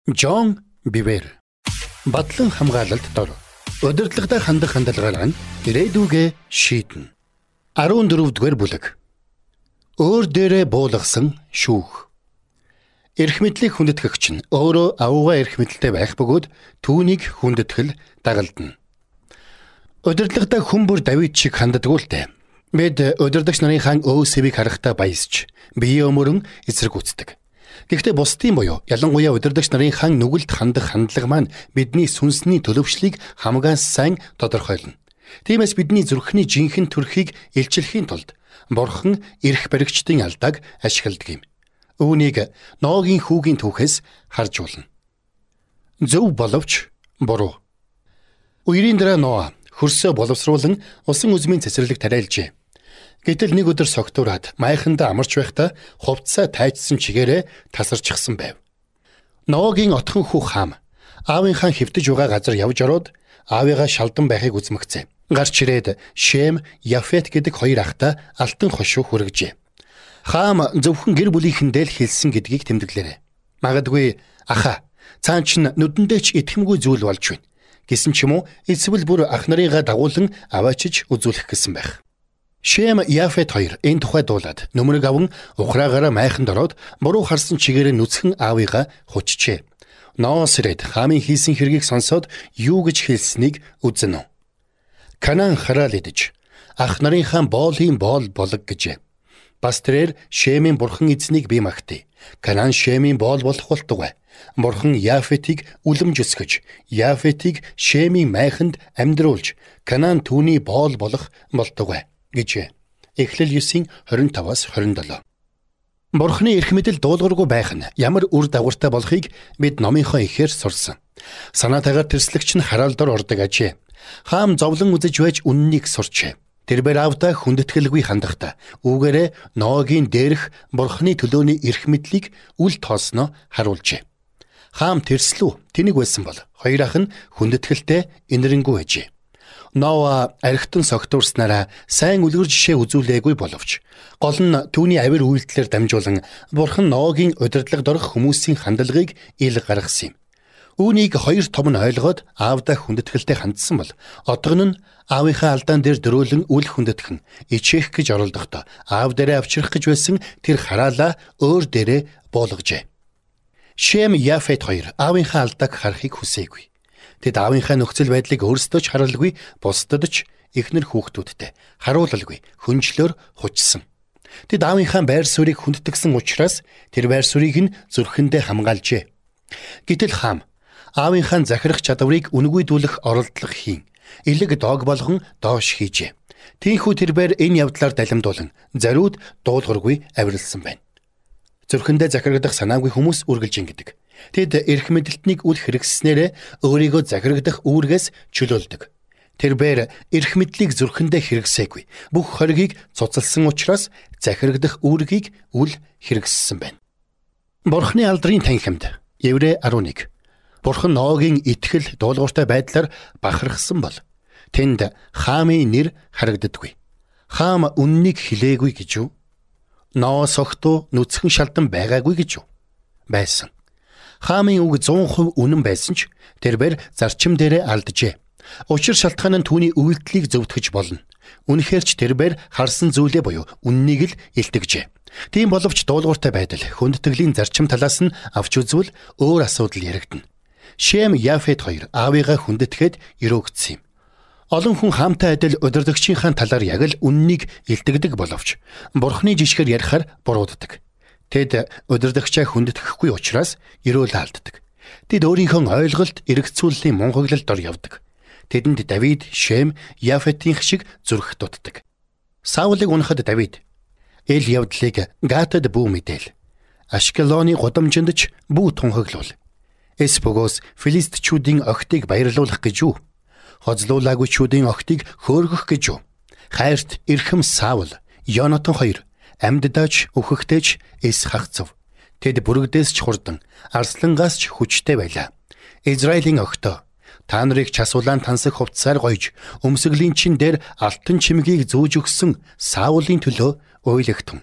Жон Бивер Батлан хамгаалалт дор. Удирдлагатай хандах хандлагаар нь ирээдүгээ шийднэ. 14-р бүлэг. Өөр дээрээ буулгасан шүүх. Эрх мэдлийг хүндэтгэгч нь өөрөө авууга эрх мэдэлтэй байх бөгөөд түүнийг хүндэтгэл дагалдана. Удирдлагатай хүн бүр Давид шиг ханддаггүй л дээ. Бид удирдагч нарын хаан Өөсевийг харахтаа баясч бие өмөрөн эсрэгүүцдэг. Гэхдээ бусдын буюу ялангуяа удирдагч нарын хаан нүгэлд хандах хандлага маань бидний сүнсний төлөвшлийг хамгаас сайн тодорхойлно. Тиймээс бидний зүрхний жинхэнэ төрхийг илчлэхийн тулд Бурхан эрх баригчдын алдааг ашигладаг юм. Үүнийг Ноагийн хүүгийн түүхээс харж болно. Зөв боловч буруу. Үерийн дараа Ноа хөрсөө боловсруулан усан үзмийн цэцэрлэг тариалжээ. Гэтэл нэг өдөр согтуураад майхандаа амарч байхдаа хувцсаа тайчсан чигээрээ тасарчихсан байв. Ноагийн отхон хүү Хам аавынхаа хэвтэж байгаа газар явж ороод аавыгаа шалдан байхыг үзмэгцээ. Гарч ирээд Шем, Яфет гэдэг хоёр ахтай алтан хошуу хүргэжээ. Хам зөвхөн гэр бүлийнхэндээ л хэлсэн гэдгийг тэмдэглэрээ. Магадгүй аха цаан чинь нүдэндээ ч итгэмгүй зүйл болж байна гэсэн ч юм уу эсвэл бүр ах нарыгаа дагуулan аваачиж үзүүлэх гэсэн байх. Шем, Яфет хоёр энэ тухай дуулаад нүмерэг аван ухраагаараа майханд ороод буруу харсан чигээрээ нүцгэн аавыгаа хучжээ. Ноос ирээд Хамын хийсэн хэргийг сонсоод юу гэж хэлснийг үзнэ. Канаан хараал идэж ах нарынхаа боолын боол болог гэжээ. Бас тэрээр Шемийн бурхан эзнийг бие магтъя. Канаан Шемийн боол болох болтугай. Бурхан Яфетийг үлэмж өсгөж, Яфетийг Шемийн майханд амьдруулж, Канаан түүний боол болох болтугай гэжээ. Эхлэл 9:25-27. Бурханы эрх мэдэл дуулуургүй байх нь ямар үр дагавартай болохыг бид номынхоо ихээр сурсан. Санаатайгаар тэрслэгч нь хараалдор ордог ажээ. Хам зовлон үзэж байж үннийг сурчээ. Тэрбээр аавда хүндэтгэлгүй хандахта үүгээрээ Ноагийн дээрх Бурханы төлөөний эрх мэдлийг үл тоосноо харуулжээ. Хам тэрслүү тэнийг байсан бол хоёр ах нь хүндэтгэлтэй инэрэнгүй ажээ. Ноа архитан согтуурснараа сайн үлгэр жишээ үзүүлээгүй боловч гол нь түүний авир үйлдэлээр дамжуулан Бурхан Ноагийн удирдлага дорох хүмүүсийн хандлагыг ил гаргасан юм. Үүнийг хоёр том нь ойлгоод аавда хүндэтгэлтэй хандсан бол отгон нь аавынхаа алдаан дээр дөрөөлөн үл хүндэтгэн ичээх гэж оролдохдоо аав дээрээ авчрах гэж байсан тэр хараалаа өөр дээрээ буулгажээ. Шем, Яфет хоёр аавынхаа алдааг харахыг хүсээгүй. Тэд аавынхаа нөхцөл байдлыг өөрсдөө ч харалгүй, бусдад ч эхнэр хүүхдүүдтэй харуулалгүй хүнчлөөр хучсан. Тэд аавынхаа байр суурийг хүндэтгсэн учраас тэр байр суурийг нь зүрхэндээ хамгаалжээ. Гэтэл Хам аавынхаа захирах чадварыг үнгүйдүүлэх оролдлого хийн. Илэг дог болгон доош хийжээ. Тийхүү тэрбээр энэ явдлаар далимдуулан зариуд дуулуургүй авиралсан байна. Зүрхэндээ захирагдах санаагүй хүмүүс үргэлжин гэдэг. Тэд эрх мэдэлтнийг үл хэрэгсснээр өөрийгөө захирагдах үүргээс чөлөөлдөг. Тэрбээр эрх мэдлийг зүрхэндээ хэрэгсээгүй. Бүх хоргийг цуцалсан учраас захирагдах үүргийг үл хэрэгссэн байна. Бурханы алдрын танхимд Еврэ 11. Бурхан Ноагийн итгэл дуулууртай байдлаар бахархсан бол тэнд Хамын нэр харагддаггүй. Хам үннийг хэлээгүй гэж юу? Ноа согтуу нүцгэн шалдан байгаагүй гэж юу? Байсан. Хамын үг 100% үнэн байсан ч тэрбээр зарчим дээрээ алджээ. Учир шалтгаан нь түүний үйлдэлийг зөвтгөж болно. Үнэхээр ч тэрбээр харсан зүйлээ буюу үннийг л илтгэжээ. Тийм боловч дуулууртай байдал хүндэтгэлийн зарчим талаас нь авч үзвэл өөр асуудал яригдана. Шем, Яфет хоёр аавыгаа хүндэтгээд өрөөгдсөн юм. Олон хүн Хамтай адил удирдагчийнхаа талаар яг л үннийг илтгэдэг боловч Бурханы жишгээр ярихаар бурууддаг. Тэд удирдагчаа хүндэтгэхгүй учраас өрөөл алддаг. Тэд өөрийнхөө ойлголт эргэцүүллийн мунхаглалд ор явдаг. Тэдэнд Давид, Шем, Яфетийн шиг зүрх дутдаг. Саулыг унахад Давид эл явдлыг Гатад бүү мэдээл. Ашкелоны гудамжинд ч бүү тунхаглуул. Эс бөгөөс филистчүүдийн охтыг баярлуулах гэж юу? Хоцлуулагчүүдийн охтыг хөөргөх гэж юу? Хайрт эрхэм Саул, Йонатан хоёр амьддаач өөхөхтэйч эс хагцав. Тэд бүрэгдээс ч хурдан, арслангаас ч хүчтэй байлаа. Израилийн охтоо та нарыг часуулаан тансаг хувцсаар гойж, өмсгөлийн чин дээр алтан чимгийг зөөж өгсөн Саулын төлөө уйлэгтэн.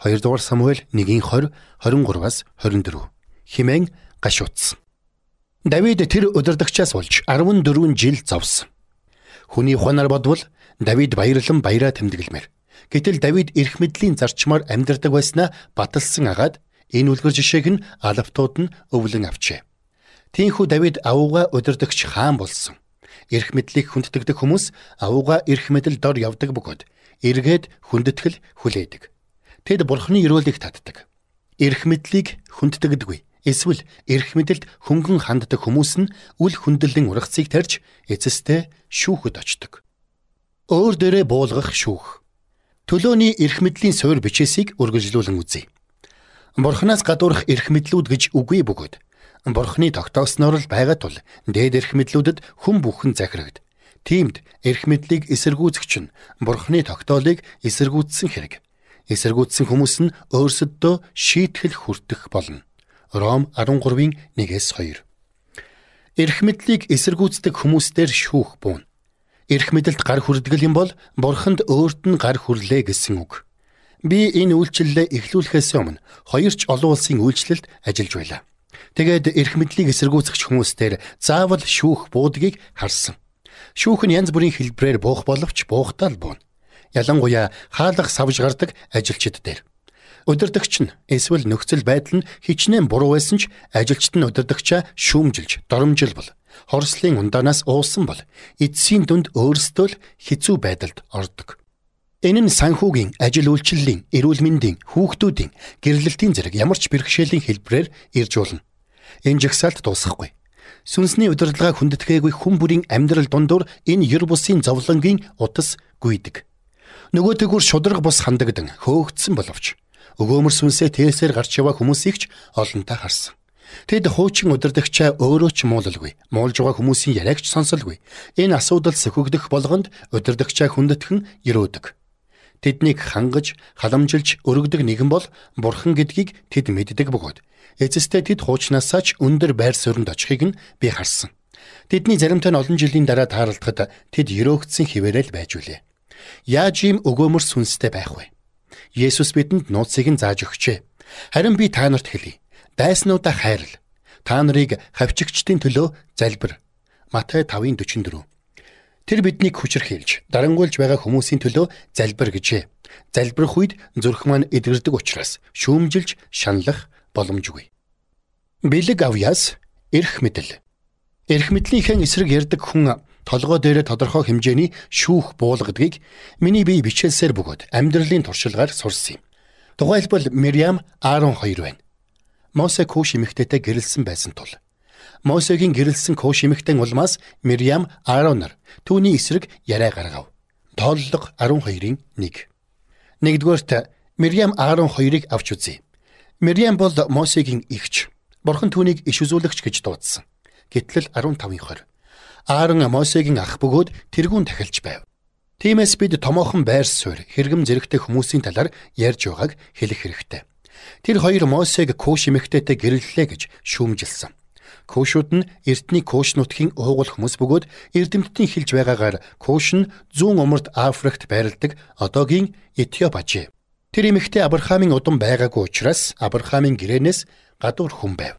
2 дугаар Самуэль 1:20, 23-24 хэмээн гашуутсан. Давид тэр удирдагчаас болж 14 жил зовсон. Хүний ухаанаар бодвол Давид баярлан баяраа тэмдэглэмээр. Гэтэл Давид эрх мэдлийн зарчмаар амьдардаг байснаа баталсан агаад энэ үлгэр жишээг нь алавтууд нь өвлөн авчээ. Тиймээс Давид авууга удирдагч хаан болсон. Эрх мэдлийг хүндэтгдэг хүмүүс авууга эрх мэдэл дор явдаг бөгөөд эргээд хүндэтгэл хүлээдэг. Тэд бурхны өрөөлийг татдаг. Эрх мэдлийг хүндэтгдэггүй. Эсвэл эрх мэдэлд хөнгөн ханддаг хүмүүс нь үл хүндлэн ургацыг тарьж эцэстээ шүүхэд очдог. Өөр дээрээ буулгах шүүх. Төлөөний эрх мэдлийн суурь бичээсийг үргэлжлүүлэн үзье. Бурханаас гадуурх эрх мэдлүүд гэж үгүй бөгөөд Бурхны тогтоосноор л байгаа тул дээд эрх мэдлүүдэд хүн бүхэн захирагд. Тиймд эрх мэдлийг эсэргүүцэгч нь Бурхны тогтоолыг эсэргүүцсэн хэрэг. Эсэргүүцсэн хүмүүс нь өөрсөддөө шийтгэл хүртэх болно. Ром 13:1-2. Эрх мэдлийг эсэргүүцдэг хүмүүстээр шүүх буун. Эрх мэдэлд гар хүрдгэл юм бол Бурханд өөрт нь гар хүрлээ гэсэн үг. Би энэ үйлчлэлээ эхлүүлэхээс өмнө 2 олон улсын үйлчлэлд ажиллаж байлаа. Тэгээд эрх мэдлийг эсэргүүцэгч хүмүүстээр заавал шүүх буудгийг харсан. Шүүх нь янз бүрийн хэлбэрээр буух боловч буухтаа л буuna. Ялангуяа хаалга савж гардаг ажилчид дээр. Удирдагч нь эсвэл нөхцөл байдал нь хичнээн буруу байсан ч ажилчид нь удирдагчаа шүүмжилж, доромжилбол, хорслын ундаанаас уусан бол эцсийн дүнд өөрсдөө л хэцүү байдалд ордог. Энэ нь санхүүгийн, ажил үйлчлэлийн, эрүүл мэндийн, хүүхдүүдийн, гэрлэлтийн зэрэг ямар ч бэрхшээлийн хэлбэрээр ирж болно. Энэ жагсаалт дуусахгүй. Сүнсний удирдлагаа хүндэтгээгүй хүн бүрийн амьдрал дундуур энэ ер бусын зовлонгийн утас гүйдэг. Нөгөөтэйгүр шударга бус хандагдан хөөгдсөн боловч өгөөмөр сүнсээ тээсээр гарч яваа хүмүүсийг ч олонтаа харсан. Тэд хуучин удирдагчаа өөрөө ч муулалгүй, муулж байгаа хүмүүсийн яриаг ч сонсолгүй. Энэ асуудал сөхөгдөх болгонд удирдагчаа хүндэтгэн ерөөдөг. Тэднийг хангаж, халамжилж өргөдөг нэгэн бол Бурхан гэдгийг тэд мэддэг бөгөөд эцэстээ тэд хуучнаасаа ч өндөр байр суурьнд очихыг нь би харсан. Тэдний заримтай нь олон жилийн дараа тааралдахад тэд ерөөгдсөн хിവэрэл байж үлээ. Яаж ийм өгөөмөр сүнстэй байх вэ? Есүс бидэнд нууцыг нь зааж өгчээ. Харин би та нарт хэлье. Дайснуудаа хайрл. Та нарыг хавчигчдын төлөө залбир. Матай 5:44. Тэр биднийг хүчрхийлж, дарангуйлж байгаа хүмүүсийн төлөө залбир гэжээ. Залбирх үед зүрх маань эдгэрдэг учраас шүүмжилж шаналлах боломжгүй. Бэлэг авьяас эрх мэдэл. Эрх мэдлийнхээ эсрэг ярддаг хүн толгой дээрээ тодорхой хэмжээний шүүх буулгадгийг миний бие бичээсээр бөгөөд амьдралын туршилгаар сурсан юм. Тухайлбал Мириам Аарон хоёр байна. Мосе Куш эмэгтэйтэй гэрэлсэн байсан тул Мосегийн гэрэлсэн Куш эмэгтэй улмаас Мириам Ааронаар түүний эсрэг яриа гаргав. Тооллого 12:1. Нэгдүгээрт Мириам Аарон хоёрыг авч үзье. Мириам бол Мосегийн эгч. Бурхан түүнийг иш үзүүлэгч гэж дуудсан. Гэтэл 15:20. Аарон Мосегийн ах бөгөөд тэргүүн тахилж байв. Тиймээс бид томоохон байр суурь, хэрэгэм зэрэгтэй хүмүүсийн талаар ярьж байгааг хэлэх хэрэгтэй. Тэр хоёр Мосег Куш эмэгтэйтэй гэрлэлээ гэж шүүмжилсэн. Кушууд нь эртний Куш нутгийн уугуул хүмүүс бөгөөд эрдэмтдийн хэлж байгаагаар Куш нь зүүн умард Африкт байрладаг одоогийн Этиоп ажээ. Тэр эмэгтэй Авраамийн удам байгаагүй учраас Авраамийн гэрээнээс гадуур хүн байв.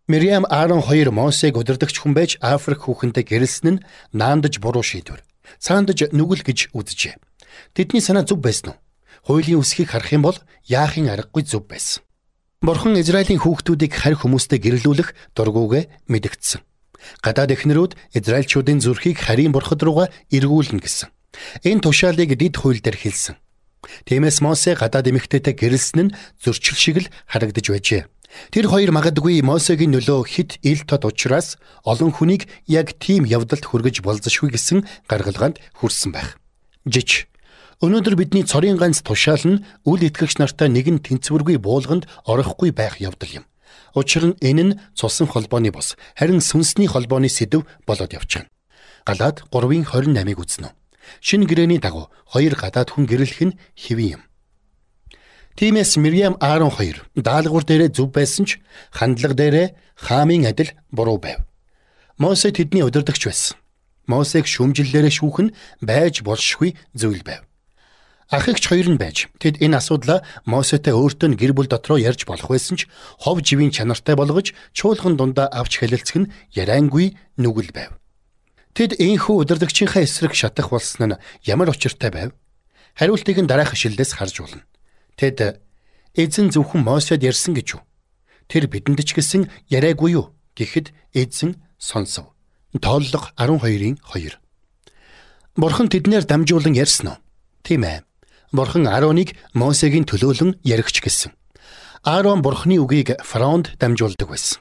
Мириам Аарон хоёр Мосег удирдагч хүн байж Африк хүүхэнтэй гэрэлсэн нь наандаж буруу шийдвэр. Цаандаж нүгэл гэж үзжээ. Тэдний санаа зөв байсан уу? Хуулийн үсгийг харах юм бол яахын аргагүй зөв байсан. Бурхан Израилийн хүүхдүүдийг харь хүмүүстэй гэрлүүлэх дургүйгээ мэдгдсэн. Гадаад эхнэрүүд Израильчуудын зүрхийг харийн бурхад руугаа эргүүлнэ гэсэн. Энэ тушаалыг дид хууль дээр хэлсэн. Тиймээс Мосе гадаад эмэгтэйтэй гэрэлсэн нь зөрчил шиг л харагдаж байжээ. Тэр хоёр магадгүй Мосегийн нөлөө хит ил тод учраас олон хүнийг яг тийм явдалд хүргэж болзошгүй гэсэн гаргалгаанд хүрсэн байх. Жич. Өнөөдөр бидний цорын ганц тушаал нь үл итгэгч нартай нэгэн тэнцвэргүй буулганд орохгүй байх явдал юм. Учир нь энэ нь цусан холбооны бус, харин сүнсний холбооны сэдэв болоод явчихна. Галаад 3:28-ыг үзнэ. Шинэ гэрээний дагуу хоёр гадаад хүн гэрлэх нь хэвэн юм. Тиймээс Мириам Аарон хоёр даалгавар дээрээ зөв байсан ч хандлага дээрээ хаамын адил буруу байв. Мосе тэдний удирдагч байсан. Мосег шүүмжиллээрээ шүүх нь байж болшгүй зүйл байв. Ах эгч хоёр нь байж тэд энэ асуудлаа Мосетэй өөртөө нь гэр бүл дотроо ярьж болох байсан ч хов живийн чанартай болгож чуулган дундаа авч хэлэлцэх нь яриангүй нүгэл байв. Тэд энхүү удирдагчийнхаа эсрэг шатах болсон нь ямар учиртай байв? Хариултыг нь дараах ишлэлээс харж болно. Тэд эзэн зөвхөн Мосед ярьсан гэж үү? Тэр бидэнд ч гэсэн яриаггүй юу гэхэд эзэн сонсов. Тооллого 12:2. Бурхан тэднээр дамжуулан ярьсан уу? Тийм ээ. Бурхан Аароныг Мосегийн төлөөлөн яригч гэсэн. Аарон Бурханы үгийг фараонд дамжуулдаг байсан.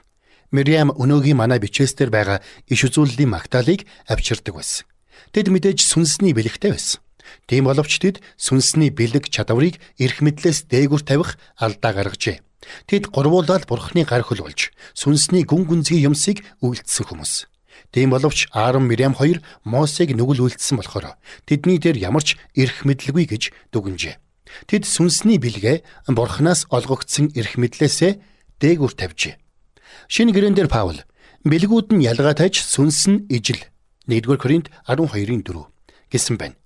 Мириам өнөөгийн манай бичээсээр байгаа иш үзүүллийн магтаалыг авчирдаг байсан. Тэд мэдээж сүнсний бэлэгтэй байсан. Тийм боловч тэд сүнсний бэлэг чадварыг эрх мэдлээс дээгүүр тавих алдаа гаргажээ. Тэд гурвуулаад Бурханы гар хөл болж сүнсний гүн гүнзгий юмсыг үйлдэлсэн хүмүүс. Тийм боловч Аарон Мириам хоёр Мосег нүгэл үйлдэлсэн болохоор тэдний дээр ямар ч эрх мэдлгүй гэж дүгнжээ. Тэд сүнсний бэлгээ Бурханаас олгогдсон эрх мэдлээсээ дээгүүр тавьжээ. Шинэ гэрээнээр Паул бэлгүүд нь ялгаа тайж сүнс нь ижил 1-р Коринт 12:4 гэсэн байна.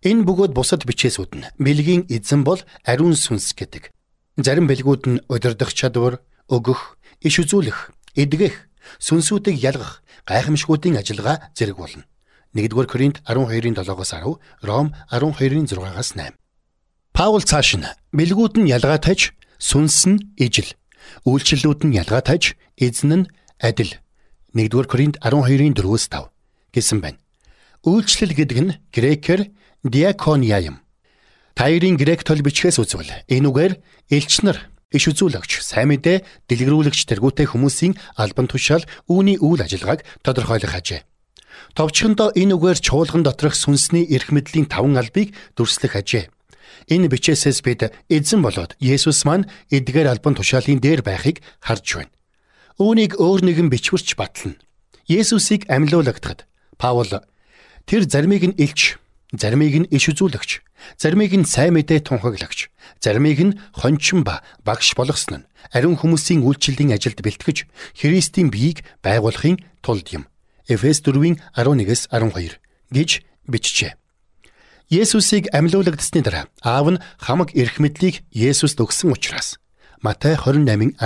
Энэ бөгөөд бусад бичээсүүд нь бэлгийн эзэн бол ариун сүнс гэдэг. Зарим бэлгүүд нь удирдах чадвар, өгөх, иш үзүүлэх, эдгэх, сүнсүүдийг ялгах, гайхамшгуудын ажиллагаа зэрэг болно. 1-р Коринт 12:7-10, Ром 12:6-8. Паул цааш нь бэлгүүд нь ялгаа тайж сүнс нь ижил, үйлчлэлүүд нь ялгаа тайж эзэн нь адил 1-р Коринт 12:4-5 гэсэн байна. Үйлчлэл гэдэг нь грекээр диакония юм. Таирын грек тол бичгээс үзвэл энэ үгээр элч нар, иш үзүүлэгч, сайн мэдээ дэлгэрүүлэгч тэргүүтэй хүмүүсийн албан тушаал үүний үйл ажиллагааг тодорхойлох ажээ. Товчхондоо энэ үгээр чуулган доторх сүнсний эрх мэдлийн 5 албыг дүрслэх ажээ. Энэ бичээсээс бид эзэн болоод Есүс маань эдгээр албан тушаалын дээр байхыг харж байна. Үүнийг өөр нэгэн бичвэрч батлана. Есүсийг амьлуулагдахад Паул тэр заримыг нь элч, заримыг нь иш үзүүлэгч, заримыг нь сайн мэдээ тунхаглагч, заримыг нь хончин ба багш болгосон нь ариун хүмүүсийн үйлчлэлийн ажилд бэлтгэж Христийн биеийг байгуулахын тулд юм. Эфес 4:11-12 гэж бичжээ. Есүсийг амьлуулагдсны дараа аав нь хамаг эрх мэдлийг Есүст өгсөн учраас Матай 28:18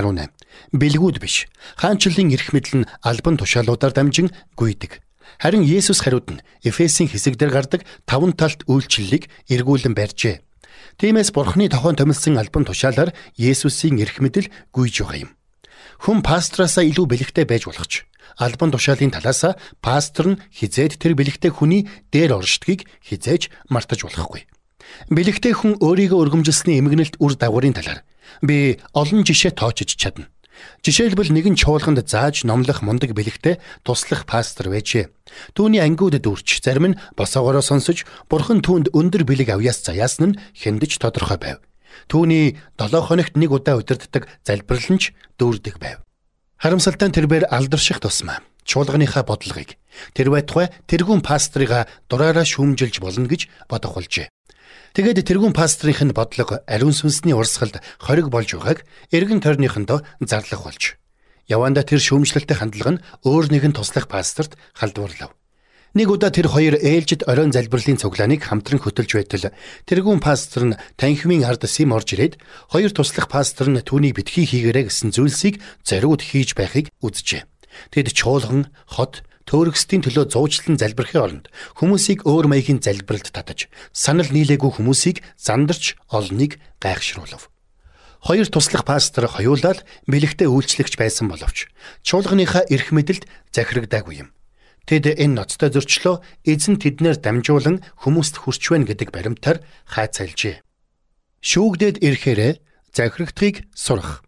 бэлгүүд биш, хаанчлалын эрх мэдэл нь албан тушаалуудаар дамжин гүйдэг. Харин Есүс хариуд нь Эфесийн хэсэг дээр гардаг 5 талт үйлчлэлийг эргүүлэн барьжээ. Тиймээс Бурханы тохон томилсон албан тушаалаар Есүсийн эрх мэдэл гүйж байгаа юм. Хүн пастраасаа илүү бэлэгтэй байж болох ч албан тушаалын талаасаа пастор нь хизээд тэр бэлэгтэй хүний дээр оршдгийг хизээж мартаж болохгүй. Бэлэгтэй хүн өөрийгөө өргөмжилсний эмгэнэлт үр дагаврын талаар би олон жишээ тоочж чадна. Жишээлбэл нэгэн чуулганд зааж номлох мундаг бэлэгтэй туслах пастор байжээ. Түүний ангиуд дүүрч зарим нь босоогоороо сонсож Бурхан түүнд өндөр бэлэг авьяас заяасан нь хэндэж тодорхой байв. Түүний 7 хоногт нэг удаа удирддаг залбирал нь ч дүүрдэг байв. Харамсалтай нь тэрээр алдарших тусмаа чуулганыхаа бодлогыг тэр байтугай тэргүүн пастрыга дураараа шүүмжилж болно гэж бодох болжээ. Тэгээд тэргүүн пастрын бодлого ариун сүнсний урсгалд хориг болж байгааг эргэн тойрныхондоо зарлах болж. Яванда тэр шүүмжлэлтэй хандлага нь өөр нэгэн туслах пасторт халдварлав. Нэг удаа тэр хоёр ээлжид оройн залбирлын цуглааныг хамтран хөтөлж байтал тэргүүн пастор нь танхимын ард сим орж ирээд хоёр туслах пастор нь түүнийг битгий хийгээрэй гэсэн зүйлсийг зориуд хийж байхыг үзжээ. Тэд чуулган, хот, төөрөксдийн төлөө зуучлан залбирхын оронд хүмүүсийг өөр маягийн залбиралд татаж, санал нийлээгүй хүмүүсийг зандарч олныг гайхшруулв. Хоёр туслах пастор хоёулаад бэлэгтэй үйлчлэгч байсан боловч чуулганыхаа эрх мэдэлд захирагдаагүй юм. Тэд энэ ноцтой зөрчлөө эзэн тэднэр дамжуулан хүмүүст хүрч байна гэдэг баримтаар хайцайлжээ. Шүүгдээд ирэхээрээ захирагдахыг сурах.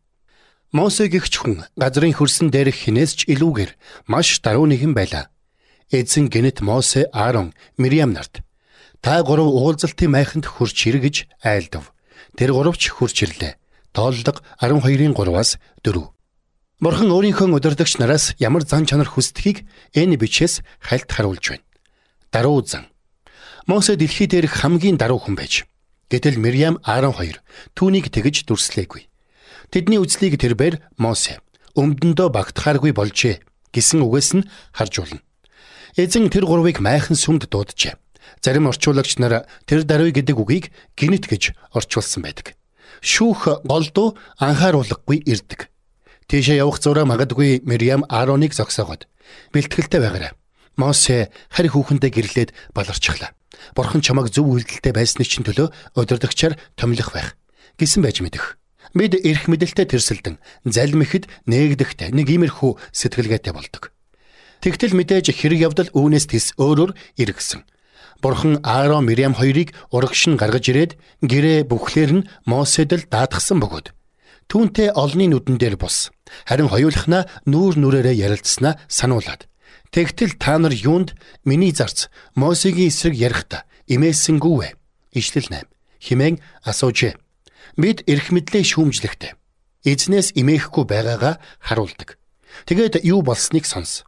Мосе гэгч хүн газрын хөрсөн дээрх хинээс ч илүүгээр маш даруй нэгэн байлаа. Эзэн гэнэт Мосе, Аарон, Мириам нарт та гурав уулзалтын майханд хурж ир гэж айлдав. Тэр гуравч хурж ирлээ. Тооллого 12:3-4. Бурхан өөрийнхөө удирдагч нараас ямар зан чанар хүсдгийг энэ бичээс хальт харуулж байна. Даруй зан. Мосе дэлхий дээрх хамгийн даруй хүн байж. Гэтэл Мириам, Аарон хоёр түүнийг тэгж дүрслээгүй. Тэдний үзлийг тэрбээр Мосе өмдөндөө багтахааргүй болжээ гэсэн үгээс нь харж болно. Эзэн тэр гурвыг майхан сүмд дууджээ. Зарим орчуулагч нар тэр даруй гэдэг үгийг гинэт гэж орчуулсан байдаг. Шүүх голдуу анхааруулгагүй ирдэг. Тийшээ явах зураа магадгүй Мириам Аароныг зогсоогоод бэлтгэлтэй байгаарай. Мосе харь хүүхэндээ гэрлээд баларчихлаа. Бурхан чамайг зөв үйлдэлтэй байсны чинь төлөө удирдагчаар томилох байх гэсэн байж мэдэх. Бид эрх мэдэлтэй тэрсэлдэн залмихэд нээгдэхтэй нэг иймэрхүү сэтгэлгээтэй болдог. Тэгтэл мэдээж хэрэг явдал үүнээс тис өөрөөр иргэсэн. Бурхан Аарон Мириам хоёрыг урагш нь гаргаж ирээд гэрээ бүхлээр нь Мосед л даатгсан бөгөөд түүнтэй олонний нүдэн дээр бус. Харин хоёулахнаа нүүр нүрээрээ ярилцсанаа сануулад. Тэгтэл та нар юунд миний зарц Мосегийн эсрэг ярихдаа имээсэнгүү вэ? Ишлэл 8 хэмээн асуужээ. Бид эрх мэдлээ шүүмжлэхтэй. Эзнээс имээхгүй байгаагаа харуулдаг. Тэгээд юу болсныг сонс.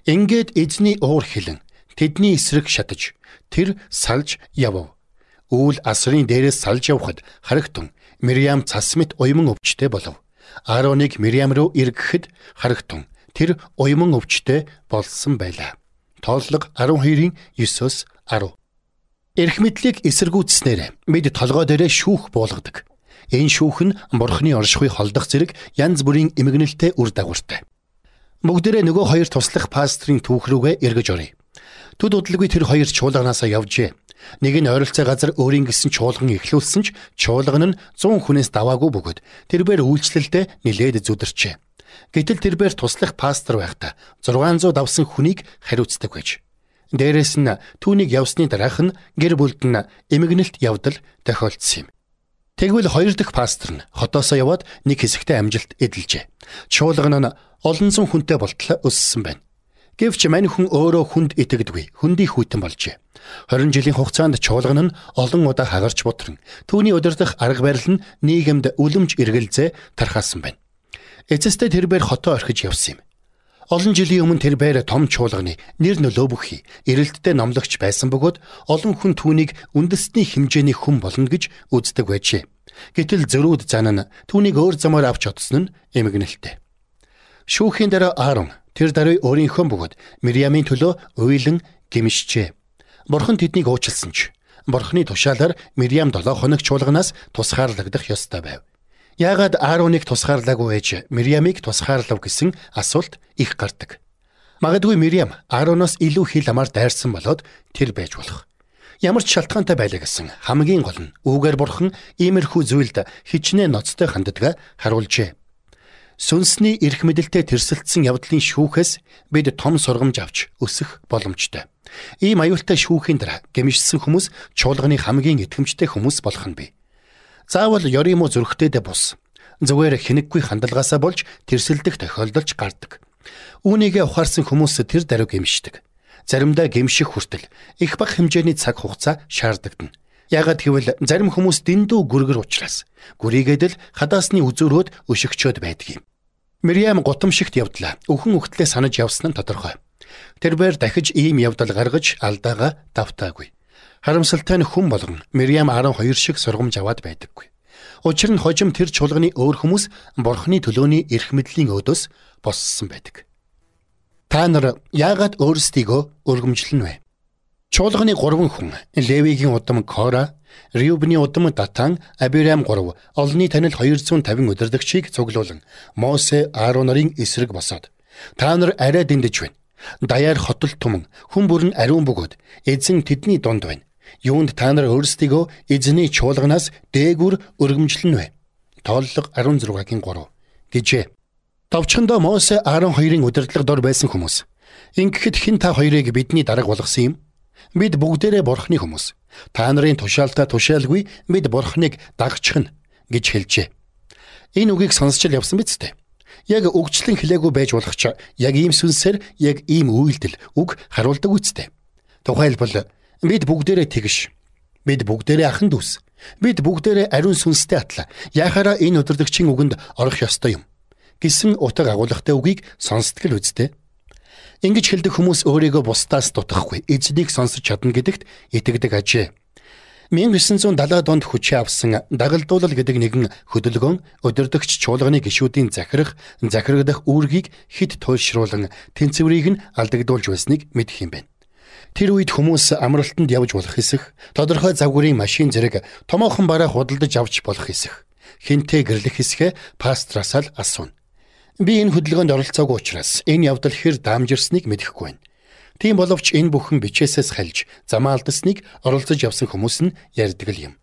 Ингээд эзний уур хилэн тэдний эсрэг шатаж тэр салж явв. Үүл асрын дээрээс салж явхад харагтун Мириам цас мэт уйман өвчтэй болов. Аароныг Мириам руу эргэхэд харагтун тэр уйман өвчтэй болсон байлаа. Тооллого 12-ийн 9-10. Эрх мэдлийг эсэргүүцснээр бид толгой дээрээ шүүх буулгадаг. Энэ шүүх нь Бурхны оршихуй холдох зэрэг янз бүрийн эмгэнэлтэй үр дагавартай. Бүгдээрээ нөгөө хоёр туслах пастрын түүх рүүгээ эргэж оръё. Төд удалгүй тэр хоёр чуулганаасаа явжээ. Нэг нь ойролцоо газар өөрийн гисэн чуулган эхлүүлсэн ч чуулган нь 100 хүнээс даваагүй бөгөөд тэрээр үйлчлэлдээ нилээд зүдэрчээ. Гэтэл тэрээр туслах пастор байхдаа 600 давсан хүнийг хариуцдаг байж. Дээрээс нь түүнийг явсны дараах нь гэр бүлд нь эмгэнэлт явдал тохиолдсон юм. Тэгвэл хоёр дахь пастор нь хотоосоо яваад нэг хэсэгтээ амжилт эдэлжээ. Чуулган нь олон зуун хүнтэй болтлоо өссөн байна. Гэвч мань хүн өөрөө хүнд итгэдэггүй, хүндий хүйтэн болжээ. 20 жилийн хугацаанд чуулган нь олон удаа хагарч бутран түүний удирдах арга барил нь нийгэмд үлэмж эргэлзээ тархаасан байна. Эцэстээ тэрээр хотоо орхиж явсан юм. Олон жилийн өмнө тэрээр том чуулганы нэр нөлөө бүхий эрэлттэй номлогч байсан бөгөөд олон хүн түүнийг үндэсний хэмжээний хүн болно гэж үздэг байжээ. Гэтэл зөрүүд зан нь түүнийг өөр замаар авч чадсан нь эмгэнэлтэй. Шүүхийн дараа Аарон тэр даруй өөрийнхөө бөгөөд Мириамын төлөө уйлан гимшжээ. Бурхан тэднийг уучлсан ч Бурханы тушаалаар Мириам 7 хоног чуулганаас тусгаарлагдах ёстой байв. Яагаад Аароныг тусгаарлаагүй ээж Мириамыг тусгаарлав гэсэн асуулт их гардаг. Магадгүй Мириам Аароноос илүү хил амаар дайрсан болоод тэр байж болох. Ямар ч шалтгаантай байлаа гэсэн хамгийн гол нь үүгээр Бурхан иймэрхүү зүйлд хичнээн ноцтой ханддгаа харуулжээ. Сүнсний эрх мэдэлтэй тэрсэлтсэн явдлын шүүхээс бид том сургамж авч өсөх боломжтой. Ийм аюултай шүүхийн дараа гэмшсэн хүмүүс чуулганы хамгийн итгэмжтэй хүмүүс болох нь бий. Заавал ёрийн муу зүрхтэйдээ бус. Зүгээр хинэггүй хандлагаасаа болж тэрсэлдэх тохиолдолж гардаг. Үүнийгээ ухаарсан хүмүүс тэр даруй гэмшдэг. Заримдаа гэмших хүртэл их бага хэмжээний цаг хугацаа шаардагдана. Яагаад гэвэл зарим хүмүүс дэндүү гүргэр учраас гүрийгээд л хадаасны үзүүрөөд өшөгчөөд байдаг юм. Мириам гутамшигт явдлаа. Өхөн өгтлээ санаж явсан нь тодорхой. Тэрээр дахиж ийм явдал гаргаж алдаагаа давтаагүй. Харамсалтай нь хүн болгон Мириам 12 шиг сургамж аваад байдаггүй. Учир нь хожим тэр чуулганы өөр хүмүүс Бурханы төлөөний эрх мэдлийн өөдөөс боссон байдаг. Та нар яагаад өөрсдийгөө өргөмжлөн вэ? Чуулганы 3 хүн Левигийн удам Кора, Рюбны удам Датан, Абирам 3 олонний танил 250 удирдагчийг цуглуулan Мосе Аарон нарын эсрэг босоод та нар арай дэндэж байна. Даяар хотол туман хүн бүр нь ариун бөгөөд эзэн тэдний дунд байна. Юунд та нар өөрсдийгөө эзний чуулганаас дээгүр өргөмжлөн вэ? Тооллого 16-гийн 3 гэжээ. Товчхондоо Мосе Аарон хоёрын удирдлага дор байсан хүмүүс. Ингэхэд хэн та хоёрыг бидний дарга болгосон юм? Бид бүгдээрээ Бурханы хүмүүс. Та нарын тушаалтаа тушаалгүй бид Бурханыг дагчихна гэж хэлжээ. Энэ үгийг сонсч явсан биз дээ. Яг өгчлэн хэлээгүй байж болох ч яг ийм сүнсээр яг ийм үйлдэл үг харуулдаг үстэй. Тухайлбал бид бүгдээрээ тэгш. Бид бүгдээрээ ахан дүүс. Бид бүгдээрээ ариун сүнстэй атла. Яхаараа энэ удирдагчийн үгэнд орох ёстой юм гэсэн утга агуулгатай үгийг сонсдог л үстэй. Ингэж хэлдэг хүмүүс өөрийгөө бусдаас дутахгүй эзнийг сонсож чадна гэдэгт итгэдэг ажээ. 1970 онд хүчээ авсан дагалдуулал гэдэг нэгэн хөдөлгөөн удирдагч чуулганы гишүүдийн захирагдах үүргийг хэд туйлшруулан тэнцвэрийг нь алдагдуулж байсныг мэдэх юм байна. Тэр үед хүмүүс амралтанд явж болох хэсэх, тодорхой загварын машин зэрэг томоохон бараа худалдаж авч болох хэсэх, хинтээ гэрлэх хэсгээ пастраас л асууна. Би энэ хөдөлгөөнд оролцоогүй учраас энэ явдал хэр даамжирсныг мэдэхгүй байна. Тийм боловч энэ бүхэн бичээсээс хальж замаа алдасныг оролцож явсан хүмүүс нь ярьдаг л юм.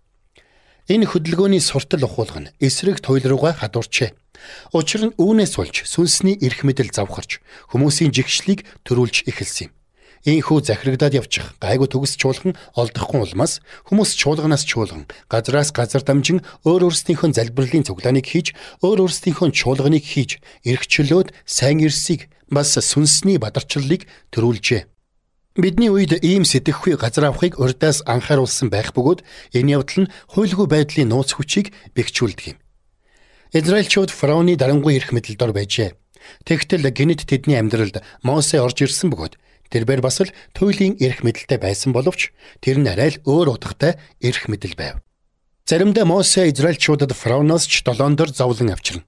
Энэ хөдөлгөөний суртал ухуулга нь эсрэг туйл руугаа хадуурчээ. Учир нь үүнээс болж сүнсний эрх мэдэл завхарч хүмүүсийн жигшлийг төрүүлж эхэлсэн юм. Ийхүү захирагдаад явчих гайгүй төгс чуулган олдохгүй улмаас хүмүүс чуулганаас чуулган, газраас газар дамжин өөр өөрсдийнхөө залбирлын цуглааныг хийж, өөр өөрсдийнхөө чуулганыг хийж, эрхчлөөд сайн ирсийг бас сүнсний бадарчлалыг төрүүлжээ. Бидний үед ийм сэтгэхгүй газар авахыг урдаас анхааруулсан байх бөгөөд энэ явдал нь хуйлгүй байдлын нууц хүчийг бэхжүүлдэг юм. Израильчууд фараоны дарангуй эрх мэдэл дор байжээ. Тэгтэл гинэд тэдний амьдралд Мосе орж ирсэн бөгөөд тэрээр бас л туйлын эрх мэдэлтэй байсан боловч тэр нь арай л өөр утгатай эрх мэдэл байв. Заримдаа Мосе израильчуудад фараоноос ч долоон дор зовлон авчирна.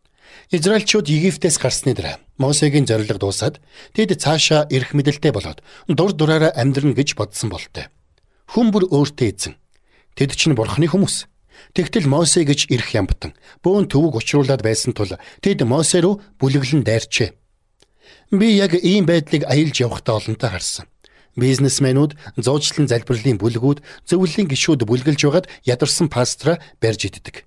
Израильчууд Египтээс гарсны дараа Мосегийн зорилго дуусаад тэд цаашаа эрх мэдэлтэй болоод дур дураараа амьдрна гэж бодсон болтой. Хүн бүр өөртөө эзэн. Тэд чинь бурхны хүмүүс. Тэгтэл Мосе гэж эрх ямбтан бөөн төвөг учруулад байсан тул тэд Мосе руу бүлэглэн дайрчээ. Би яг ийм байдлыг аялж явахдаа олонтоо харсан. Бизнесмэнүүд зуучлан залбирлын бүлгүүд, зөвлөлийн гишүүд бүлгэлж байгаад ядарсан пастраа барьж иддэг.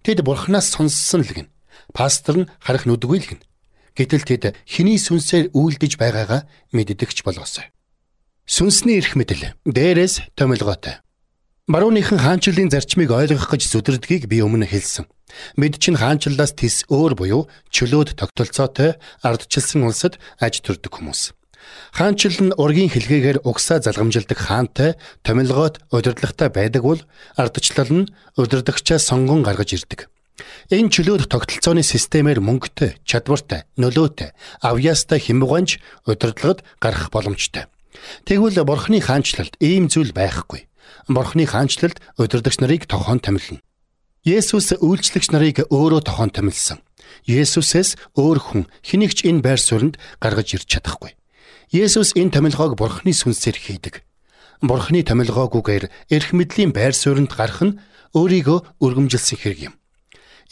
Тэд бурхнаас сонссон л гин. Пастор нь харах нүдгүй л гин. Гэтэл тэд хэний сүнсээр үйлдэж байгаагаа мэддэгч болоосой. Сүнсний эрх мэдэл дээрээс томилгоотой. Барууныхан хаанчлалын зарчмыг ойлгох гэж зүдэрдгийг би өмнө хэлсэн. Бид чинь хаанчлалаас тис өөр буюу чөлөөд тогтолцоотой ардчилсан улсад аж төрдөг хүмүүс. Хаанчлал нь ургийн хэлгээгээр угсаа залгамжилдаг хаантай, томилгоот удирдлагатай байдаг бол ардчлал нь удирдагчаа сонгон гаргаж ирдэг. Энэ чөлөөт тогтолцооны системээр мөнгөтэй, чадвартай, нөлөөтэй, авьяастай хэмбуганж удирдлагад гарах боломжтой. Тэгвэл бурхны хаанчлалд ийм зүйл байхгүй. Бурхны хаанчлалд удирдагч нарыг тохоон томилно. Есүс үйлчлэгч нарыг өөрөө тохоон томилсон. Есүсээс өөр хүн хэнийг ч энэ байр сууринд гаргаж ирж чадахгүй. Есүс энэ томилгоог бурхны сүнсээр хийдэг. Бурхны томилгоогүйгээр эрх мэдлийн байр сууринд гарах нь өөрийгөө өргөмжилсөн хэрэг юм.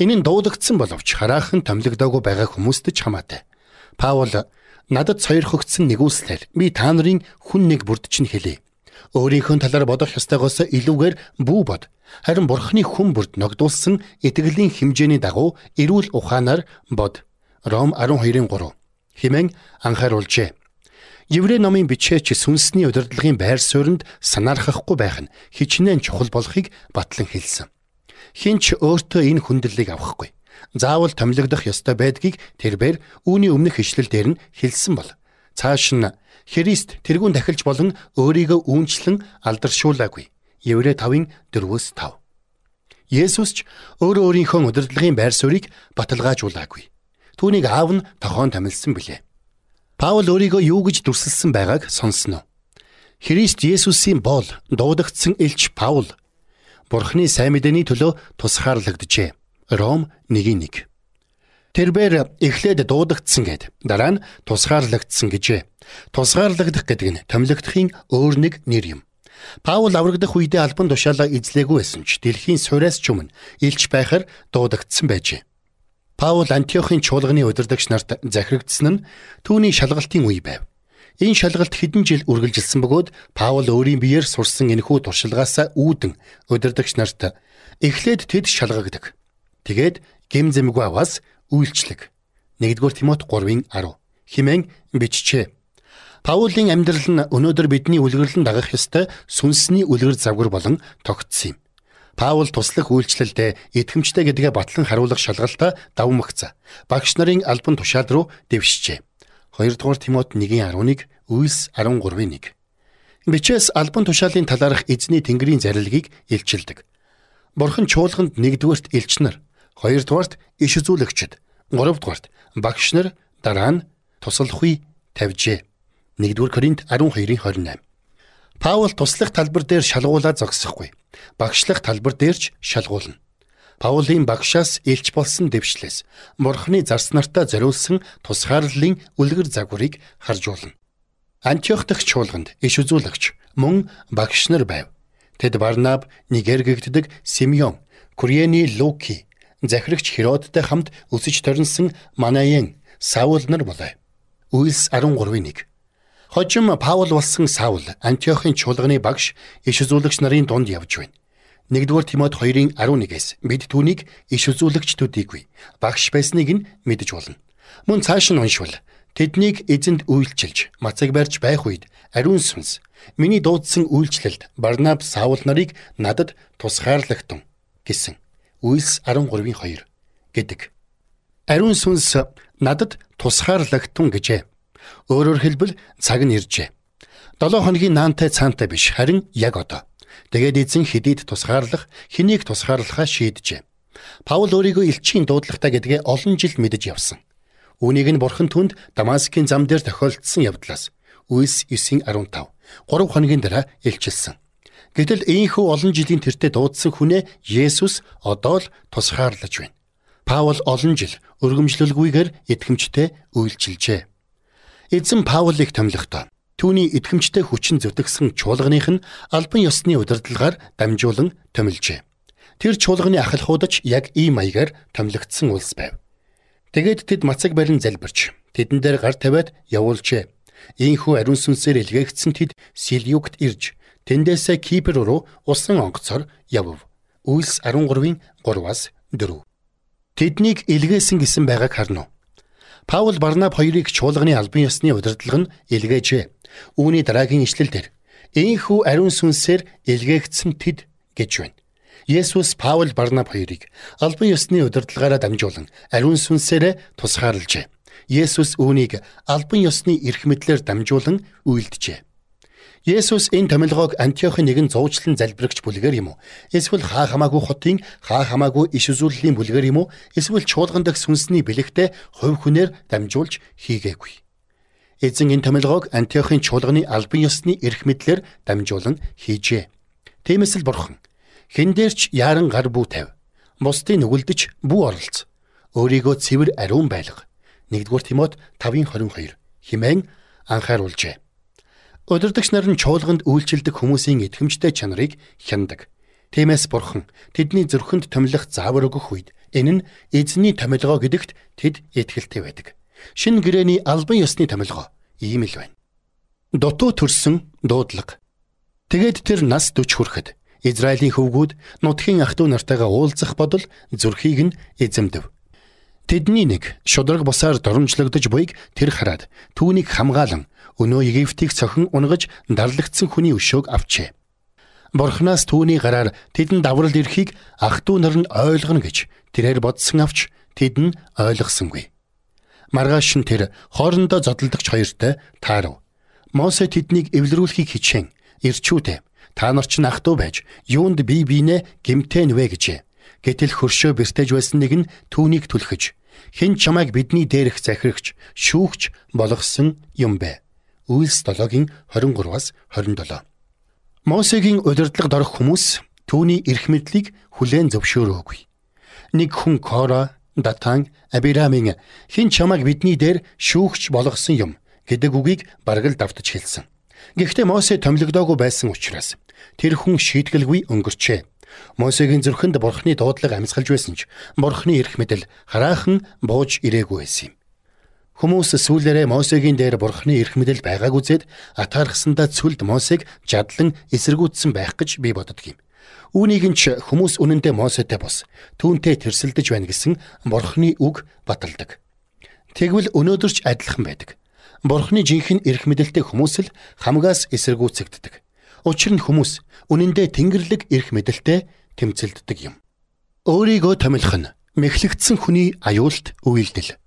Энэ нь дуудагдсан боловч хараахан томилогдоогүй байгаа хүмүүст ч хамаатай. Паул надад сойрхогдсон нэгүслээр би та нарын хүн нэг бүрд чинь хэлье. Өөрийнхөө талаар бодох ёстойгоос илүүгээр бүү бод. Харин бурхны хүн бүрд ногдуулсан итгэлийн хэмжээний дагуу эрүүл ухаанаар бод. Ром 12:3 хэмээн анхааруулжээ. Еврей номын бичээч сүнсний удирдлагын байр сууринд санаархахгүй байх нь хичнээн чухал болохыг батлан хэлсэн. Хинч өөртөө энэ хүндлэлийг авахгүй. Заавал томилогдох ёстой байдгийг тэрээр үүний өмнөх ишлэл дээр нь хэлсэн бол цааш нь Христ тэрүүн дахилж болон өөрийгөө үүнчлэн алдаршуулаагүй. Еврей 5:4-5. Есүс ч өөрөө өөрийнхөө удирдлагын байр суурийг баталгаажуулаагүй. Түүнийг аав нь тохоон томилсон билээ. Паул өөрийгөө юу гэж дүрсэлсэн байгааг сонсноо. Христ Есүсийн боол дуудагдсан элч Паул Бурхны сайн мэдээний төлөө тусгаарлагджээ. Ром 1:1. Тэрээр эхлээд дуудагдсан гэд дараа нь тусгаарлагдсан гэжээ. Тусгаарлагдах гэдэг нь томилогдохын өөр нэг нэр юм. Паул аврагдах үедээ албан тушаалаа эзлээгүй байсан ч дэлхийн сураас ч өмнө илч байхаар дуудагдсан байжээ. Паул Антиохын чуулганы удирдагч нарт захирагдсан нь түүний шалгалтын үе байв. Энэ шалгалт хэдэн жил үргэлжилсэн бөгөөд Паул өөрийн биеэр сурсан энэхүү туршилгаасаа үүдэн удирдагч нарт эхлээд тэд шалгагдаг. Тэгээд гэм зэмгүй аваас үйлчлэг. 1-р Тимот 3:10 хэмээн бичжээ. Паулийн амьдрал нь өнөөдөр бидний үлгэрлэн дагах ёстой сүнсний үлгэр завгар болон тогтсон юм. Паул туслах үйлчлэлдээ итгэмжтэй гэдгээ батлан харуулах шалгалтаа давмагцаа. Багш нарын албан тушаал руу дэвшжээ. 2-р Тимот 1:11, Үйлс 13:1. Бичээс албан тушаалын талаарх эзний тэнгэрийн зарилгийг илчилдэг. Бурхан чуулганд 1-дүгээрт элч нар, 2-дугаарт иш үзүүлэгчид, 3-дугаарт багш нар, дараа нь туслахүй тавьжээ. 1-р Коринт 12:28. Паул туслах талбар дээр шалгуулаад зогсохгүй. Багшлах талбар дээр ч шалгуулна. Паулийн багшаас элч болсон дэвшлээс Бурхны зарц нартаа зориулсан тусгаарлалын үлгэр загварыг харж болно. Антиох дахь чуулганд иш үзүүлэгч, Мөн багш нар байв. Тэд Барнаб, Нигер гэгддэг Симеон, Курьений Луки, захирагч Херодтай хамт өсөж торинсон Манаен, Саул нар болоо. Үйлс 13:1. Хожим Паул болсон Саул Антиохын чуулганы багш, иш үзүүлэгч нарын дунд явж байна. 1-р Тимот 2:11-ээс бид түүнийг иш үзүүлэгч төдийгүй багш байсныг нь мэдэж болно. Мөн цааш нь уншвал тэднийг эзэнд үйлчилж, мацаг барьж байх үед ариун сүнс миний дуудсан үйлчлэлд Барнаб, Саул нарыг надад тусгаарлагтун гэсэн. Үйлс 13:2 гэдэг. Ариун сүнс надад тусгаарлагтун гэжээ. Өөрөөр хэлбэл цаг нь иржээ. 7 хоногийн наантай цаантай биш, харин яг одоо. Тэгээд эзэн хэдийд тусгаарлах, хэнийг тусгаарлахаа шийджээ. Паул өөрийгөө элчийн дуудлагатай гэдгээ олон жил мэдэж явсан. Үүнийг нь Бурхан түнд Дамаскын зам дээр тохиолдсон явдлаас Үйлс 9:15 3 хоногийн дараа илчилсэн. Гэтэл ийхүү олон жилийн тэртээ дуудсан хүнээ Есүс одоо л тусгаарлаж байна. Паул олон жил өргөмжлөлгүйгээр итгэмжтэй үйлчилжээ. Эзэн Паулыг томилохдоо түүний итгэмжтэй хүчин зүтгэсэн чуулганых нь албан ёсны удирдлагаар дамжуулан томилжээ. Тэр чуулганы ахалхуудаж яг ийм маягаар томилогдсон улс байв. Тэгээд тэд мацаг барин залбирч тэдэн дээр гар тавиад явуулжээ. Ийхүү ариун сүнсээр илгээгдсэн тэд Силиукт ирж тэндээсээ Кипр руу усан онгоцоор явв. Үйлс 13:3-4. Тэднийг илгээсэн гэсэн байгааг харна уу? Паул Барнаб хоёрыг чуулганы албан ёсны удирдлага нь илгээжээ. Үүний дараагийн ишлэлдэр ийхүү ариун сүнсээр илгээгдсэн тэд гэж байна. Есүс Паул Барнаб хоёрыг албан ёсны удирдлагаараа дамжуулан ариун сүнсээр тусгаарлажээ. Есүс үүнийг албан ёсны эрх мэдлээр дамжуулан үйлджээ. Есүс энэ томилгоог Антиохын нэгэн зуучлан залбирагч бүлгээр юм уу? Эсвэл хаа хамаагүй хотын хаа хамаагүй иш үзүүллийн бүлгээр юм уу? Эсвэл чуулган дахь сүнсний бэлэгтэй хувь хүнээр дамжуулж хийгээгүй. Эзэн энэ томилгоог Антиохын чуулганы албан ёсны эрх мэдлээр дамжуулан хийжээ. Тиймээс л Бурхан хэн дээрч яаран гар бүү тавь, бусдыг нүгэлдэж бүү оролц, өөрийгөө цэвэр ариун байлга. 1-р Тимот 5:22 хэмээн анхааруулжээ. Удирдагч нар нь чуулганд үйлчилдэг хүмүүсийн итгэмжтэй чанарыг хяндаг. Тиймээс Бурхан тэдний зүрхэнд томилох заавар өгөх үед энэ нь эзний томилгоо гэдэгт тэд итгэлтэй байдаг. Шинэ гэрээний албан ёсны томилгоо ийм л байна. Дутуу төрсөн дуудлага. Тэгээд тэр нас 40 хүрэхэд Израилийн хөвгүүд нутгийн ах トゥ нартайгаа уулзах бодол зүрхийг нь эзэмдэв. Тэдний нэг шудраг бусаар доромжлогдож буйг тэр хараад түүнийг хамгаалan өнөө Египтийг цохин унгаж дарлагдсан хүний өшөөг авчээ. Бурханаас түүний гараар тэдэнд даврал ирэхийг ах トゥ нар нь ойлгоно гэж тэрээр бодсон авч тэд нь ойлгосонгүй. Маргааш нь тэр хоорондоо зодтолдогч хоёртой таарав. Мосе тэднийг эвлэрүүлэхийг хичээн ирчүүдээ та нар ч ах トゥ байж юунд бие биенээ гэмтэн вэ гэжээ. Гэтэл хөршөө бэртэж байсан нэг нь түүнийг түлхэж хэн чамайг бидний дээрх захирагч шүүгч болгосон юм бэ? Үйлс 7:23-аас 27. Мосегийн удирдлагад орох хүмүүс түүний эрх мэдлийг хүлээн зөвшөөрөөгүй. Нэг хүн Кора, Датан, Абирамын хэн чамайг бидний дээр шүүгч болгосон юм гэдэг үгийг бараг л давтаж хэлсэн. Гэхдээ Мосе томилогдоогүй байсан учраас тэр хүн шийтгэлгүй өнгөрчээ. Мосегийн зүрхэнд Бурхны дуудлага амьсгалж байсан ч Бурхны эрх мэдэл хараахан бууж ирээгүй байсан юм. Хүмүүс сүүлээрээ Мосегийн дээр Бурхны эрх мэдэл байгааг үзээд атаархсандаа цүлд Мосег жадлан эсэргүүцсэн байх гэж би боддог юм. Үүнийг нь ч хүмүүс үнэндээ Мосетэй бос түүнтэй тэрсэлдэж байна гэсэн Бурхны үг баталдаг. Тэгвэл өнөөдөр ч адилхан байдаг. Бурхны жинхэнэ эрх мэдэлтэй хүмүүс л хамгаас эсэргүүцэгддэг. Учир нь хүмүүс үнэндээ Тэнгэрлэг эрх мэдэлтэй тэмцэлддэг юм. Өөрийгөө томилох нь мэхлэгдсэн хүний аюулт үйлдэл.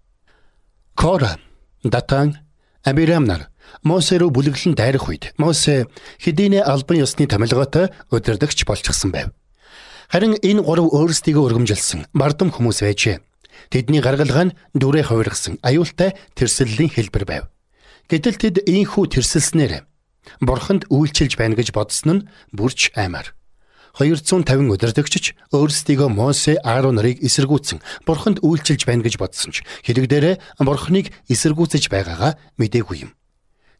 Кора, Датан, Абирам нар Мосе руу бүлэглэн дайрах үед Мосе хэдийнэ албан ёсны томилгоотой удирдагч болчихсон байв. Харин энэ гурав өөрсдийгөө өргөмжилсөн бардам хүмүүс байжээ. Тэдний гаргалгаа нь дүрээ хувиргасан аюултай тэрсэллийн хэлбэр байв. Гэтэл тэд ийхүү тэрсэлснээр Бурханд үйлчилж байна гэж бодсон нь бүрч аймаар. 250 удирдагчч өөрсдийгөө Мосе, Аарон нарыг эсэргүүцсэн Бурханд үйлчилж байна гэж бодсон ч хэрэг дээрээ Бурханыг эсэргүүцэж байгаагаа мэдээгүй юм.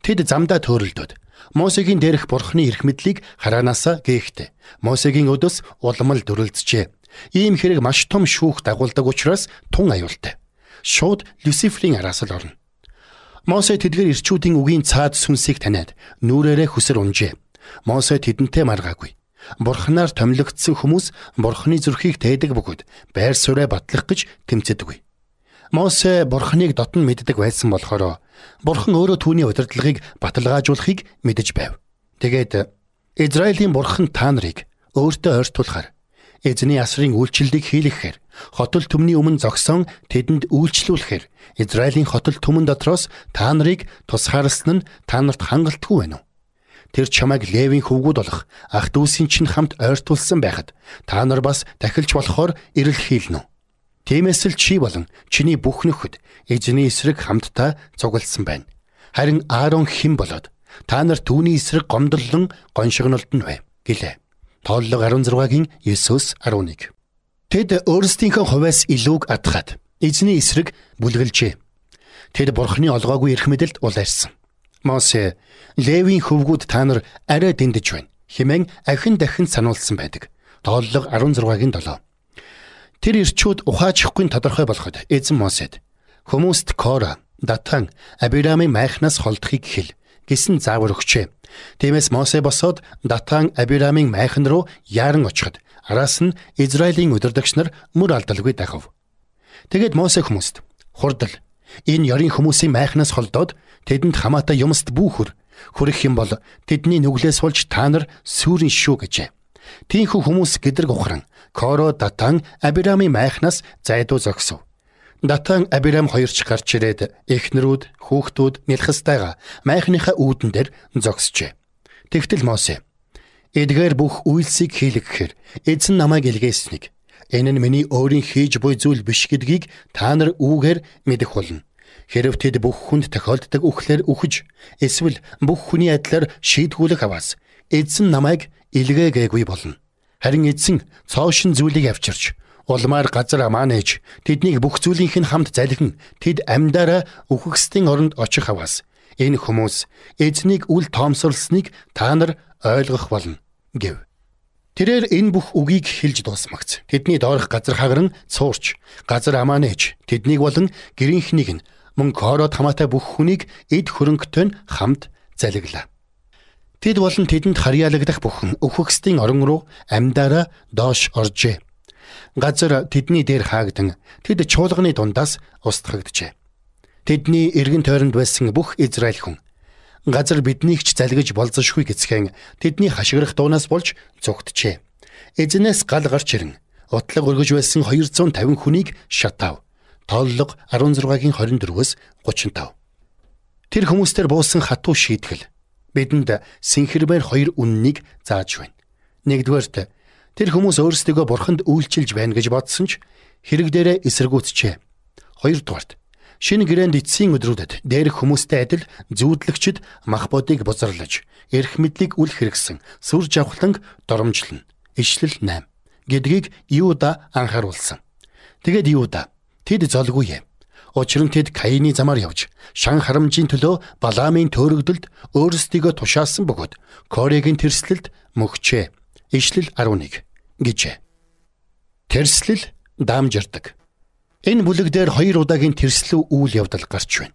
Тэд замдаа төөрөлдөд Мосегийн дээрх Бурхны эрх мэдлийг хараанаасаа гээхтэй. Мосегийн өдөөс уламал дүрлэлцжээ. Ийм хэрэг маш том шүүх дагуулдаг учраас тун аюултай. Шууд Люциферийн араас л орно. Мосе тэдгээр ирчүүдийн үгийн цаад сүнсийг таниад нүрээрээ хүсэр унжээ. Мосе тэдэнтэй маргаагүй. Бурхнаар томилогдсон хүмүүс Бурхны зүрхийг тээдэг бөгөөд байр сууриа батлах гэж тэмцэдэггүй. Мосе Бурхныг дотн мэддэг байсан болохоор Бурхан өөрөө түүний удирдлагыг баталгаажуулахыг мэдэж байв. Тэгээд Израилийн Бурхан та нарыг өөртөө ойртуулахаар эзний асрын үйлчлэлийг хийлгэхээр хотол түмний өмнө зогсон тэдэнд үйлчлүүлэхээр Израилийн хотол түмэн дотроос та нарыг тусгаарлсан нь та нарт хангалтгүй байна уу? Тэр чамайг Левийн хөвгүүд болох ах дүүсийн чинь хамт ойртуулсан байхад та нар бас дахилж болохоор ирэл хийлнэ үү? Тиймээс л чи болон чиний бүх нөхөд эзний эсрэг хамтдаа цугласан байна. Харин Аарон хэн болоод та нар түүний эсрэг гомдлон гоншигнолд нь байв гэлээ. Тооллого 16-гийн 9-11. Тэд өөрсдийнхөө хувьас илүүг адхаад эзний эсрэг бүлгэлжээ. Тэд Бурхны олгоогүй эрх мэдэлд улайрсан. Мосе Левийн хөвгүүд та нар арай дэндэж байна хэмээн ахин дахин сануулсан байдаг. Тооллого 16-гийн 7. Тэр ирчүүд ухаачихгүй тодорхой болоход эзэн Мосед хүмүүст Кора, Датан, Абирамын майхнаас холдохыг хэл гэсэн заавар өгчээ. Тиймээс Мосе босоод Датан, Абирамын майхан руу яаран очиход араас нь Израилийн удирдагч нар мөр алдалгүй дахав. Тэгээд Мосе хүмүүст хурдал энэ ёрийн хүмүүсийн майхнаас холдоод тэдэнд хамаатай юмст бүүхөр хүрэх юм бол тэдний нүглээс болж та нар сүрэн шүү гэжээ. Тийхүү хүмүүс гэдрэг ухран Коро, Датан, Абирамын майхнаас зайдуу зогсов. Датан, Абирам хоёрч гарч ирээд эхнэрүүд, хүүхдүүд нэлхэстайгаа майхныхаа үүдэн дээр зогсжээ. Тэгтэл Мосе эдгээр бүх үйлсийг хийлгэхээр эзэн намайг илгээснийг энэ нь миний өөрийн хийж буй зүйл биш гэдгийг та нар үүгээр мэдэх болно. Хэрв тэд бүх хүнд тохиолддог үхлээр үхэж эсвэл бүх хүний адилаар шийдгүүлэх аваас эзэн намайг илгээгээгүй болно. Харин эзэн цоошин зүйлийг авчирч улмаар газар амаа нээж тэднийг бүх зүйлийнх нь хамт залхин тэд амьдараа үхэгсдийн оронд очих аваас энэ хүмүүс эзнийг үл тоомсорлсныг та нар ойлгох болно гэв. Тэрээр энэ бүх үгийг хэлж дуусмагц. Тэдний доорх газар хагаран цуурч газар амаа нээж тэднийг болон гэрийнхнийг нь мөн Кород хамаатай бүх хүнийг эд хөрөнгөтэй нь хамт залгилаа. Тэд болон тэдэнд харьяалагдах бүхэн үхэгсдийн орон руу амьдараа доош оржээ. Газар тэдний дээр хаагдан тэд чуулганы дундаас устгагджээ. Тэдний эргэн тойронд байсан бүх Израиль хүн газар биднийг ч залгиж болзошгүй гэцхэн тэдний хашгирах дуунаас болж зүгтжээ. Эзнээс гал гарч ирэн утлаг өргөж байсан 250 хүнийг шатав. Тооллого 16-гийн 24-өөс 35. Тэр хүмүүстээр буусан хатуу шийтгэл бидэнд синхэрбээр хоёр үннийг зааж байна. Нэгдүгээрт тэр хүмүүс өөрсдөө бурханд үйлчилж байна гэж бодсон ч хэрэг дээрээ эсэргүүцжээ. Хоёрдугаарт шинэ гэрээнд эцсийн өдрүүдэд дээрх хүмүүстэй адил зүүдлэгчд мах бодыг бузарлаж, эрх мэдлийг үл хэрэгсэн сүр жавхланг доромжлно. Ишлэл 8 гэдгийг Юда анхааруулсан. Тэгээд Юда тэд золгүй. Учир нь тэд Каины замаар явж шан харамжийн төлөө Балаамын төөрөгдөлд өөрсдийгөө тушаасан бөгөөд Корегийн тэрслэлд мөгчээ. Ишлэл 11 гэжээ. Тэрслэл даамжирдаг. Энэ бүлэг дээр хоёр удаагийн тэрслүү үйл явдал гарч байна.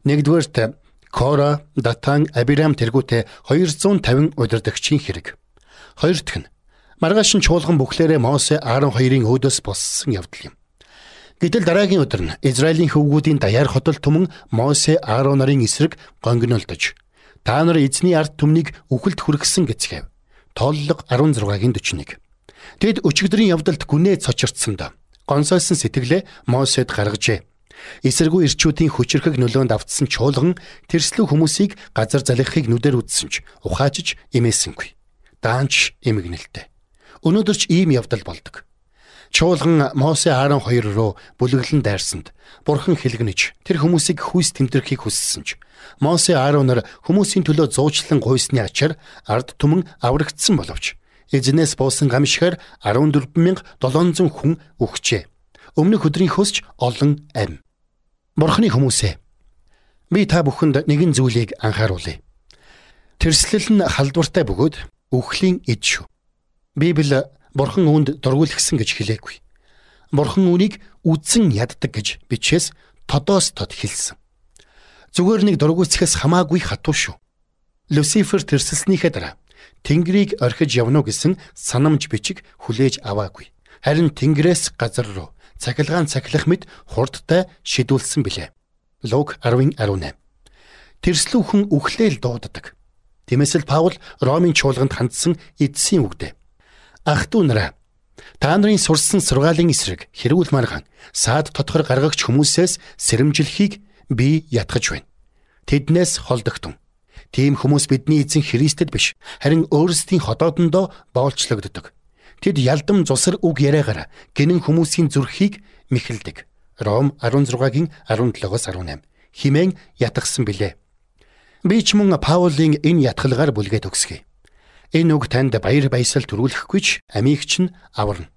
Нэгдүгээрт Кора, Датан, Абирам тэргүүтээ 250 удирдагчийн хэрэг. Хоёр дахь нь маргааш нь чуулган бүхлээрээ Мосе Аарон хоёрын өөдөөс боссон явдал юм. Гэтэл дараагийн өдөр нь Израилийн хөвгүүдийн даяар хотол түмэн Мосе Аарон нарын эсрэг гонгинолдож та нар эзний ард түмнийг үхэлд хүргэсэн гэцгээв. Тооллого 16-гийн 41. Тэд өчигдрийн явдалд гүнээ цочирдсанд гонсойсон сэтгэлээ Мосед гаргажээ. Эсэргүү ирчүүдийн хүчрхэг нөлөөнд автсан чуулган тэрслүү хүмүүсийг газар залхихыг нүдээр үзсэн ч ухаачиж эмээсэнгүй. Даанч эмгэнэлтэй. Өнөөдөр ч ийм явдал болдог. Чуулган Мосе Аарон хоёр руу бүлэглэн дайрсанд Бурхан хэлгэнэж тэр хүмүүсийг хүйс тэмдэрэхийг хүссэн ч Мосе Аароноор хүмүүсийн төлөө зуучлан гуйсны ачаар ард түмэн аврагдсан боловч эзнээс буусан гамшигаар 14700 хүн өгчээ. Өмнөх өдрийнхөөс ч олон амь. Бурханы хүмүүсээ Би та бүхэнд нэгэн зүйлийг анхааруулъя. Тэрслэл нь халдвартай бөгөөд үхлийн эд шүү. Библи Бурхан үүнд дургуйлгсан гэж хэлээгүй. Бурхан үүнийг үдсэн яддаг гэж бичээс тодоос тод хэлсэн. Зүгээр нэг дургуйцахаас хамаагүй хатуу шүү. Люцифер тэрсэлснийхээ дараа Тэнгэрийг орхиж явна уу гэсэн санамж бичиг хүлээж аваагүй. Харин Тэнгэрээс газар руу цахилгаан цахилах мэт хурдтай шидүүлсэн билээ. Луг 10:18. Тэрслүүхэн үхлээл дууддаг. Тиймээс л Паул Ромын чуулганд хандсан эдсийн үгдээ. Ах トゥ нараа, та нарын сурсан сургаалын эсрэг хэрүүл маргаан саад тодгор гаргагч хүмүүсээс сэрэмжлэхийг би ятгах байна. Тэднээс холдогтун. Тийм хүмүүс бидний эзэн Христэд биш, харин өөрсдийн ходоодондоо боолчлогддог. Тэд ялдам зусар үг яриагаар гинэн хүмүүсийн зүрхийг мэхэлдэг. Ром 16:17-18 химэн ятгсан билээ. Би ч мөн Паулийн энэ ятгалгаар бүлгээд өгсгий. Энэ үг танд баяр баясгал төрүүлэхгүй ч амигч нь аварна.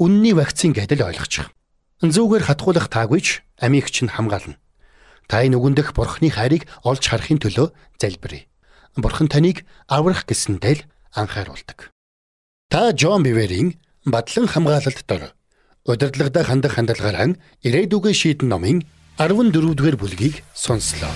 Үнний вакцин гэдэл ойлгочих. Зүгээр хатгуулах таагүй ч амигч нь хамгаална. Та энэ үгэндх Бурхны хайрыг олж харахын төлөө залбирая. Бурхан таныг аврах гэсэндээ л анхааруулдаг. Та Джон Биверийн Бадлан хамгаалалт дор удирдлагад хандах хандлагаараа ирээдүгөө шийдэн номын 14-р бүлгийг сонслоо.